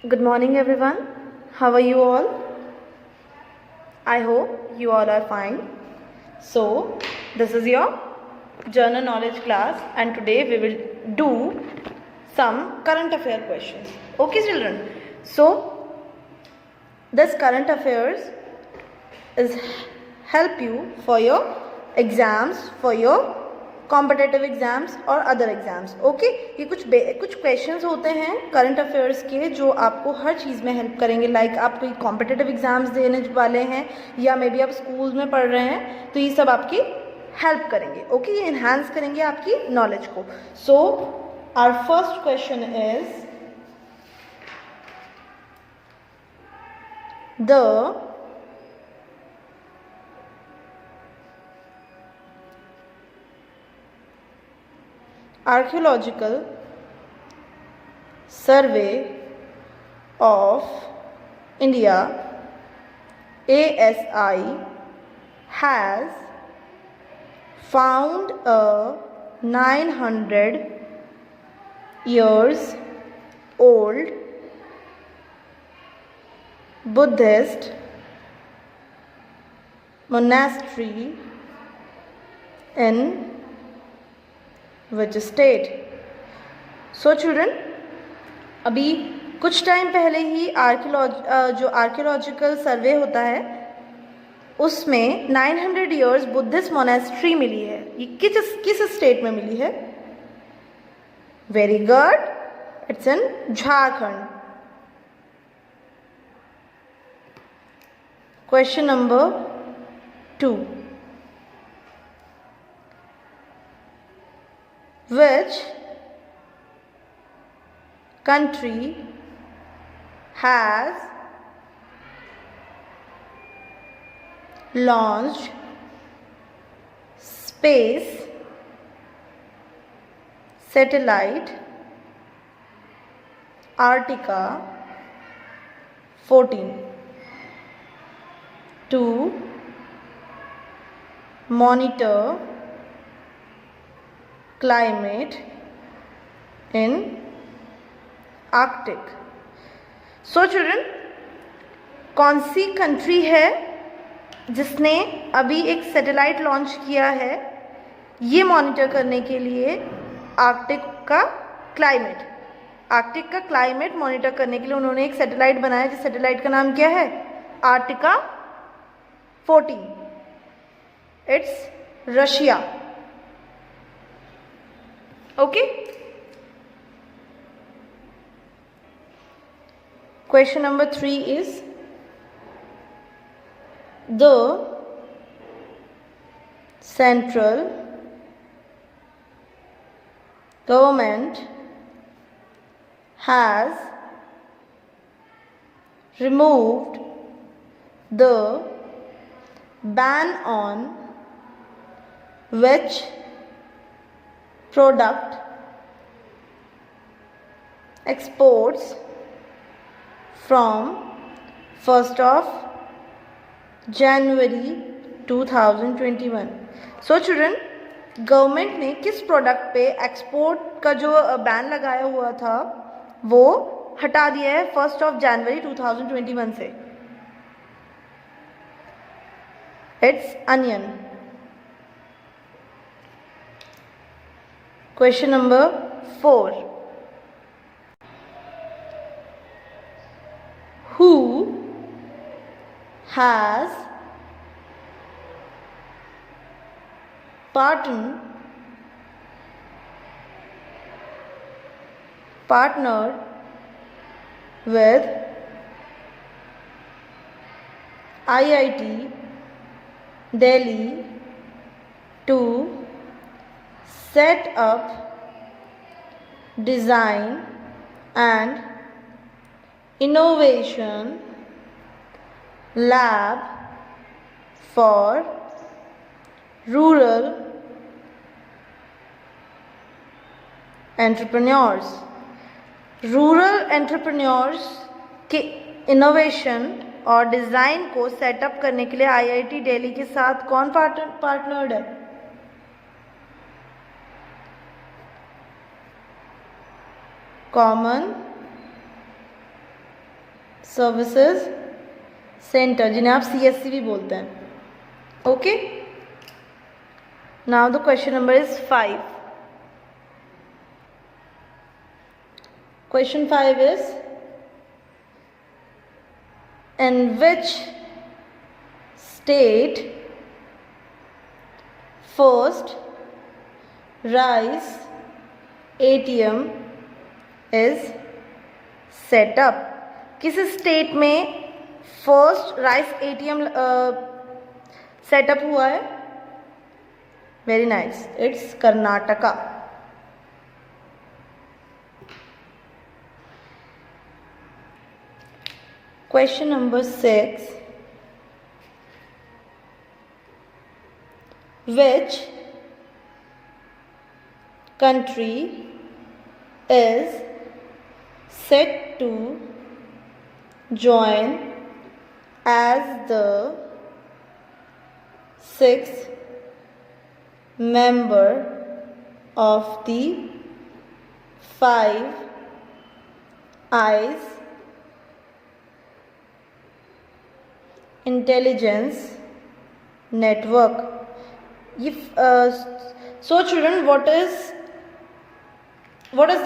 Good morning, everyone. How are you all? I hope you all are fine. So, this is your general knowledge class, and today we will do some current affair questions. Okay, children. So, this current affairs is help you for your exams, for your competitive exams और other exams. Okay, ये कुछ questions होते हैं current affairs के जो आपको हर चीज़ में help करेंगे. लाइक आप कोई कॉम्पिटेटिव एग्जाम्स देने वाले हैं या मे बी आप स्कूल में पढ़ रहे हैं, तो ये सब आपकी हेल्प करेंगे. ओके, ये इन्हांस करेंगे आपकी नॉलेज को. So our first question is the Archaeological Survey of India ASI has found a 900 years old Buddhist monastery in which state? So children, अभी कुछ टाइम पहले ही जो आर्कियोलॉजिकल सर्वे होता है उसमें 900 ईयर्स बुद्धिस्ट मोनेस्ट्री मिली है. ये किस स्टेट में मिली है? Very good, it's in Jharkhand. Question number 2. Which country has launched space satellite Arctica 14 to monitor climate in Arctic? So children, कौन सी कंट्री है जिसने अभी एक सैटेलाइट लॉन्च किया है ये मॉनिटर करने के लिए आर्कटिक का क्लाइमेट मॉनिटर करने के लिए उन्होंने एक सैटेलाइट बनाया. जिस सैटेलाइट का नाम क्या है? Ertiga 14. It's Russia. Okay. Question number 3 is the central government has removed the ban on which product exports from 1st of January 2021. So children, government ने किस प्रोडक्ट पे एक्सपोर्ट का जो बैन लगाया हुआ था वो हटा दिया है 1st of January 2021 से? It's onion. Question number 4. Who has partnered with IIT Delhi to set up design and innovation lab for rural entrepreneurs. Rural entrepreneurs के इनोवेशन और डिज़ाइन को सेटअप करने के लिए आईआईटी दिल्ली के साथ कौन पार्टनर्ड है? कॉमन सर्विसेज सेंटर, जिन्हें आप CSC भी बोलते हैं. Okay, now the question number is 5. Question 5 is, in which state first RISE ATM is set up? किस स्टेट में फर्स्ट RISE ATM सेटअप हुआ है? Very nice, it's Karnataka. Question number 6. Which country is set to join as the 6th member of the Five Eyes intelligence network? ये so children, what is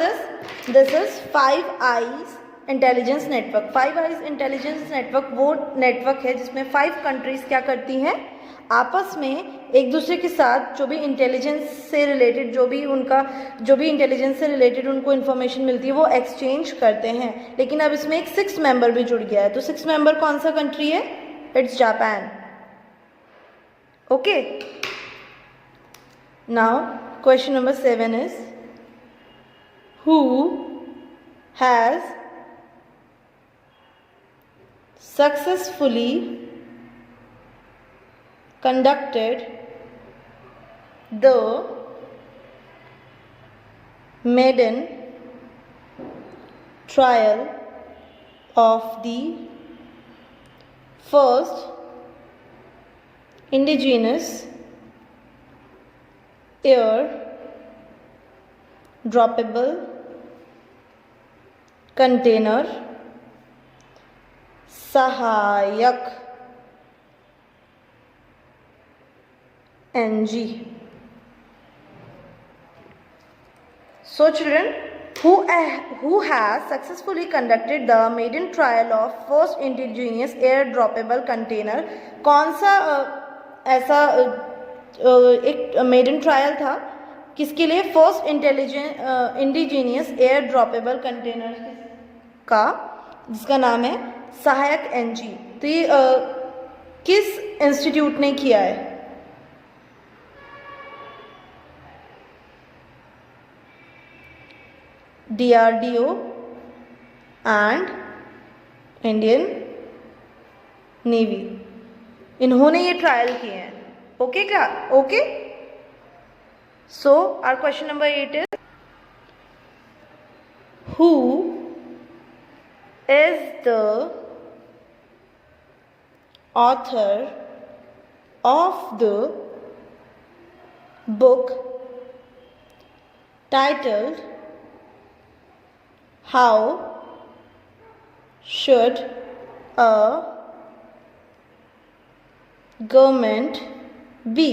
this? This is Five Eyes intelligence network. Five eyes intelligence network वो network है जिसमें 5 countries क्या करती हैं, आपस में एक दूसरे के साथ जो भी इंटेलिजेंस से रिलेटेड, जो भी इंटेलिजेंस से रिलेटेड उनको इन्फॉर्मेशन मिलती है वो एक्सचेंज करते हैं. लेकिन अब इसमें एक 6 मेंबर भी जुड़ गया है. तो 6 मेंबर कौन सा कंट्री है? It's Japan. Okay. Now, question number 7 is, who has successfully conducted the maiden trial of the first indigenous air droppable container सहायक NG? So children, who has successfully conducted the maiden trial of first indigenous air droppable container? कौन सा ऐसा एक maiden trial था किसके लिए? First indigenous air droppable container का, जिसका नाम है सहायक NG. तो ये किस इंस्टीट्यूट ने किया है? DRDO एंड इंडियन नेवी, इन्होंने ये ट्रायल किए हैं. ओके क्या? Okay. So our question number 8 is, who is the author of the book titled How should a government be?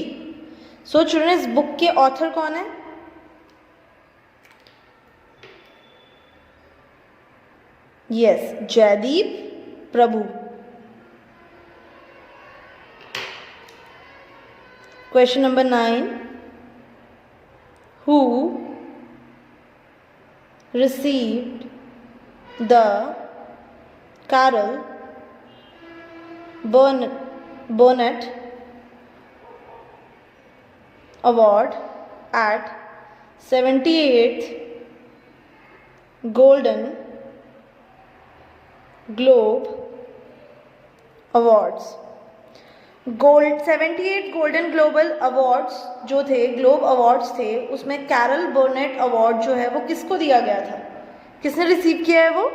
So children, इस बुक के ऑथर कौन है? Yes, Jaideep Prabhu. Question number 9. Who received the Carol Burnett Award at 78th Golden Globe Awards. 78 golden global awards जो थे, globe awards थे, उसमें Carol बर्नेट award जो है वो किसको दिया गया था? किसने रिसीव किया है वो?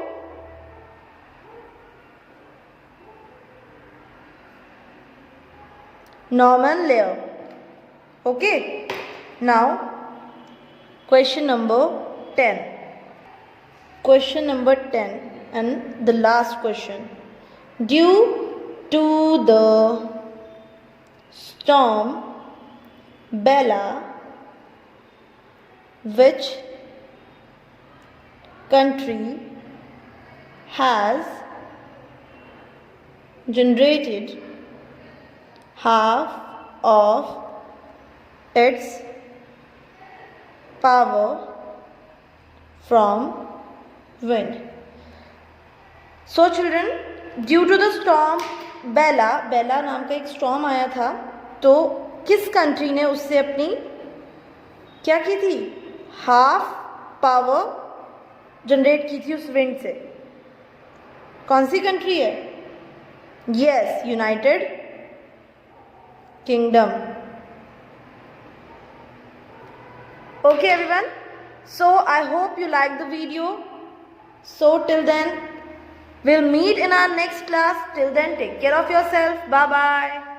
Norman layer. Okay. Now question number 10. Question number 10, and the last question. Due to the storm Bella, which country has generated half of its power from wind? So children, due to the storm Bella नाम का एक storm आया था, तो किस country ने उससे अपनी क्या की थी? हाफ पावर जनरेट की थी उस विंड से. कौन सी कंट्री है? Yes, United kingdom. Okay everyone, so I hope you like the video. So till then, we'll meet in our next class. Till then, take care of yourself. Bye bye.